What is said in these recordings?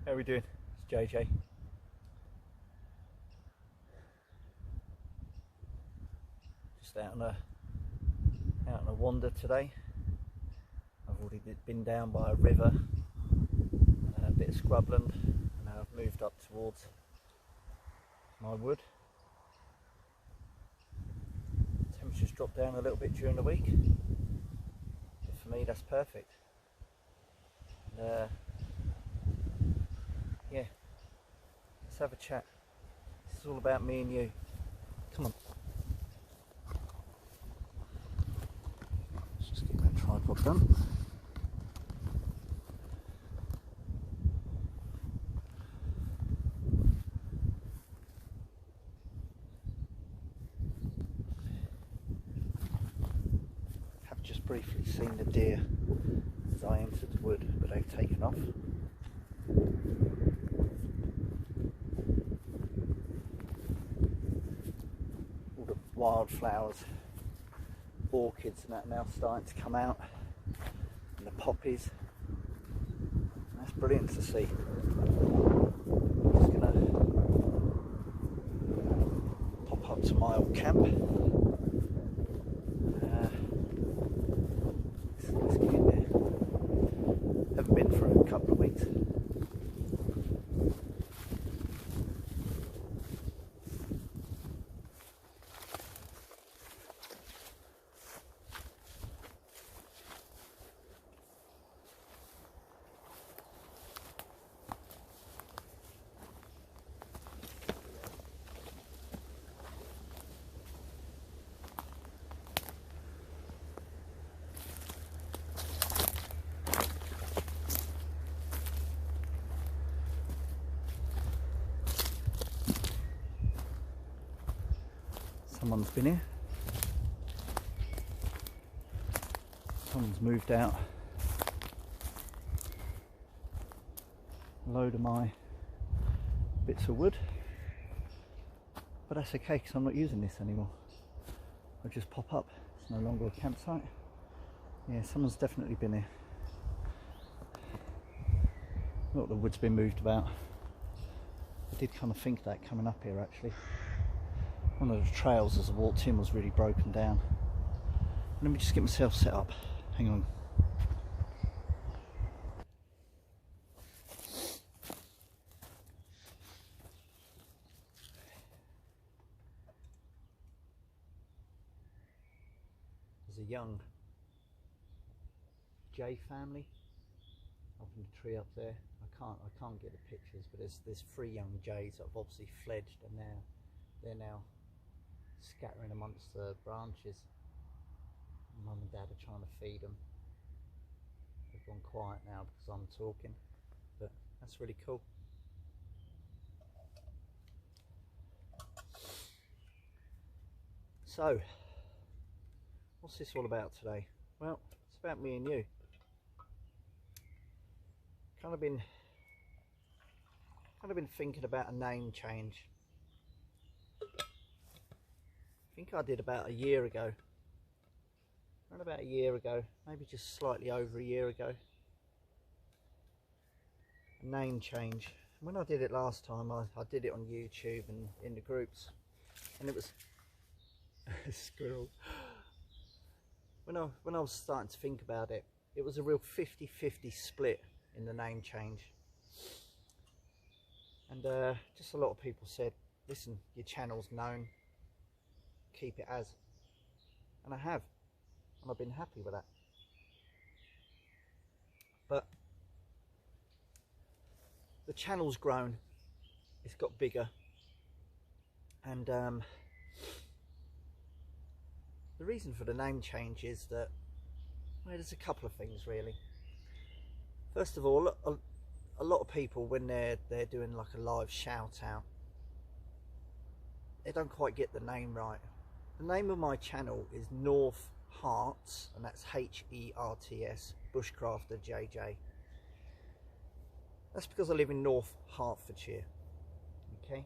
How are we doing? It's JJ. Just out on a wander today. I've already been down by a river, a bit of scrubland, and now I've moved up towards my wood. Temperatures dropped down a little bit during the week, but for me that's perfect. And, yeah, let's have a chat. This is all about me and you. Come on. Let's just get that tripod done. Have just briefly seen the deer as I entered the wood, but they've taken off. All the wildflowers, orchids and that now starting to come out, and the poppies. That's brilliant to see. I'm just gonna pop up to my old camp. Let's get in there. Haven't been for a couple of weeks. Someone's been here. Someone's moved out a load of my bits of wood, but that's okay because I'm not using this anymore. I'll just pop up. It's no longer a campsite. Yeah, someone's definitely been here. Look, the wood's been moved about. I did kind of think that coming up here actually. One of the trails as I walked in was really broken down. Let me just get myself set up. Hang on. There's a young jay family up in the tree up there. I can't get the pictures, but there's 3 young jays that have obviously fledged, and they're now scattering amongst the branches. Mum and Dad are trying to feed them. They've gone quiet now because I'm talking, but that's really cool. So, what's this all about today? Well, it's about me and you. Kind of been thinking about a name change. I think I did about a year ago. Around about a year ago, maybe just slightly over a year ago. A name change. When I did it last time, I did it on YouTube and in the groups, and it was a squirrel. When I was starting to think about it, it was a real 50-50 split in the name change. And just a lot of people said, listen, your channel's known, keep it as. And I have, and I've been happy with that. But the channel's grown, it's got bigger, and the reason for the name change is that, well, there's a couple of things really. First of all, a lot of people, when they're doing like a live shout out, they don't quite get the name right. The name of my channel is North Herts, and that's H-E-R-T-S, Bushcrafter JJ. That's because I live in North Hertfordshire. Okay,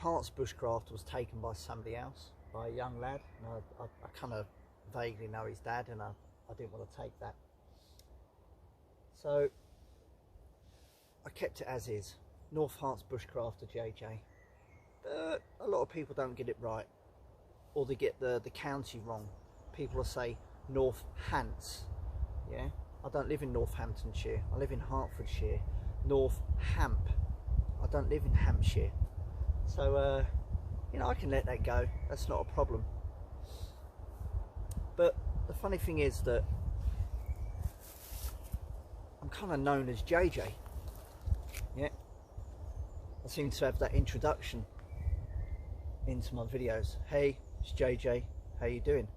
Herts Bushcraft was taken by somebody else, by a young lad, and I kind of vaguely know his dad, and I didn't want to take that. So I kept it as is. North Hants Bushcrafter JJ. But a lot of people don't get it right, or they get the county wrong. People will say North Hants. Yeah, I don't live in Northamptonshire, I live in Hertfordshire. North Hamp, I don't live in Hampshire. So you know, I can let that go, that's not a problem. But the funny thing is that I'm kind of known as JJ. Yeah, I seem to have that introduction into my videos. Hey, it's JJ, how you doing?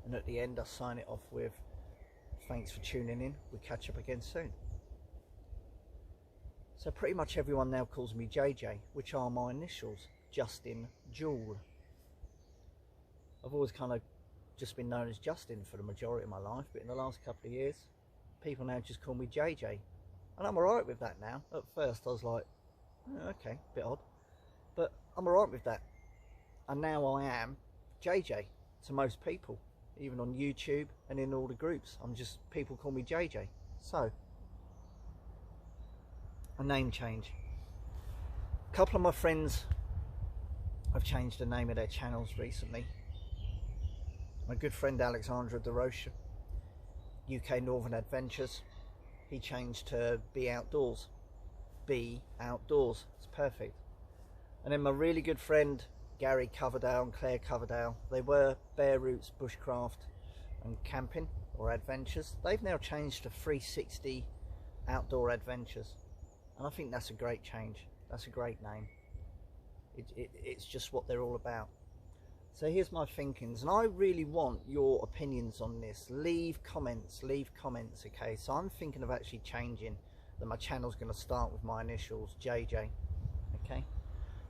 And at the end I sign it off with thanks for tuning in, we'll catch up again soon. So pretty much everyone now calls me JJ, which are my initials, Justin Jewell. I've always kind of just been known as Justin for the majority of my life, but in the last couple of years people now just call me JJ, and I'm alright with that now. At first I was like, oh, okay, bit odd, but I'm alright with that. And now I am JJ to most people, even on YouTube and in all the groups. People call me JJ. So, a name change. A couple of my friends have changed the name of their channels recently. My good friend Alexandra De Rocha, UK Northern Adventures, he changed to Be Outdoors. Be Outdoors, it's perfect. And then my really good friend Gary Coverdale and Claire Coverdale, they were Bare Roots Bushcraft and Camping or Adventures. They've now changed to 360 Outdoor Adventures, and I think that's a great change. That's a great name. It's just what they're all about. So here's my thinkings, and I really want your opinions on this. Leave comments, okay? So I'm thinking of actually changing that. My channel's going to start with my initials, JJ, okay?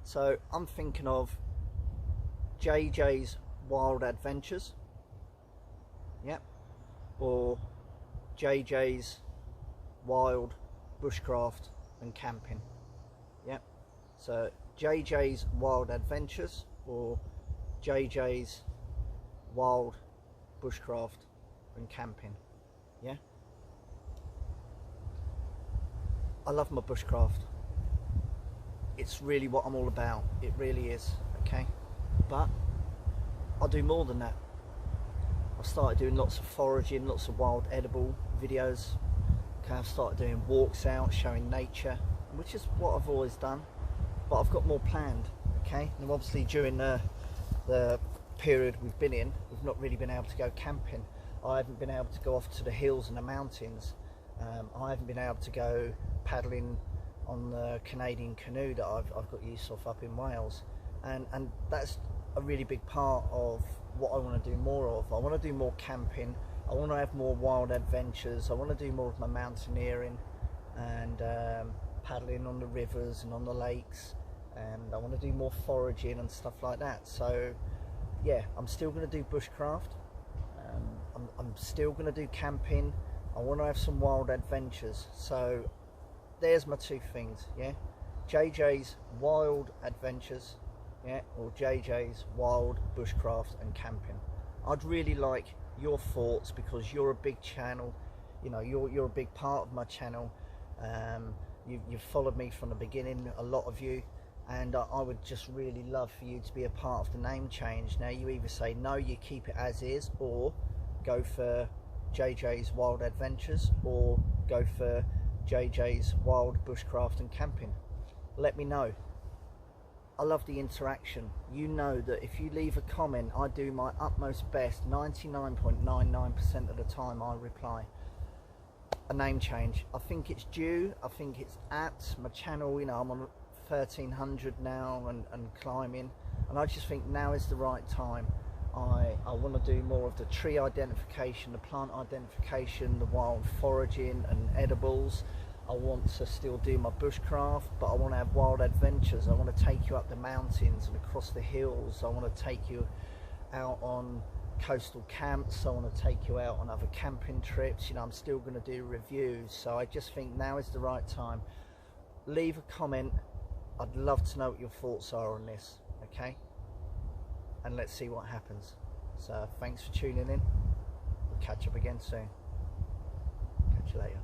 So I'm thinking of JJ's Wild Adventures, yep, or JJ's Wild Bushcraft and Camping, yep. So JJ's Wild Adventures or JJ's Wild Bushcraft and Camping, yeah. I love my bushcraft. It's really what I'm all about. It really is, okay? But I'll do more than that. I've started doing lots of foraging, lots of wild edible videos. Okay, I've started doing walks out, showing nature, which is what I've always done. But I've got more planned, okay? And obviously during the period we've been in, we've not really been able to go camping. I haven't been able to go off to the hills and the mountains. I haven't been able to go paddling on the Canadian canoe that I've got use of up in Wales, and that's a really big part of what I want to do more of. I want to do more camping, I want to have more wild adventures, I want to do more of my mountaineering and paddling on the rivers and on the lakes, and I want to do more foraging and stuff like that. So yeah, I'm still going to do bushcraft, I'm still going to do camping, I want to have some wild adventures. So there's my two things, yeah. JJ's Wild Adventures, yeah, or JJ's Wild Bushcraft and Camping. I'd really like your thoughts, because you're a big channel, you know, you're a big part of my channel. You've followed me from the beginning, a lot of you, and I would just really love for you to be a part of the name change. Now you either say no, you keep it as is, or go for JJ's Wild Adventures, or go for JJ's Wild Bushcraft and Camping. Let me know. I love the interaction. You know that if you leave a comment, I do my utmost best. 99.99% of the time I reply. A name change, I think it's due. I think it's at my channel, you know, I'm on 1300 now and climbing, and I just think now is the right time. I want to do more of the tree identification, the plant identification, the wild foraging and edibles. I want to still do my bushcraft, but I want to have wild adventures. I want to take you up the mountains and across the hills. I want to take you out on coastal camps. I want to take you out on other camping trips. You know, I'm still going to do reviews. So I just think now is the right time. Leave a comment. I'd love to know what your thoughts are on this, okay? And let's see what happens. So thanks for tuning in. We'll catch up again soon. Catch you later.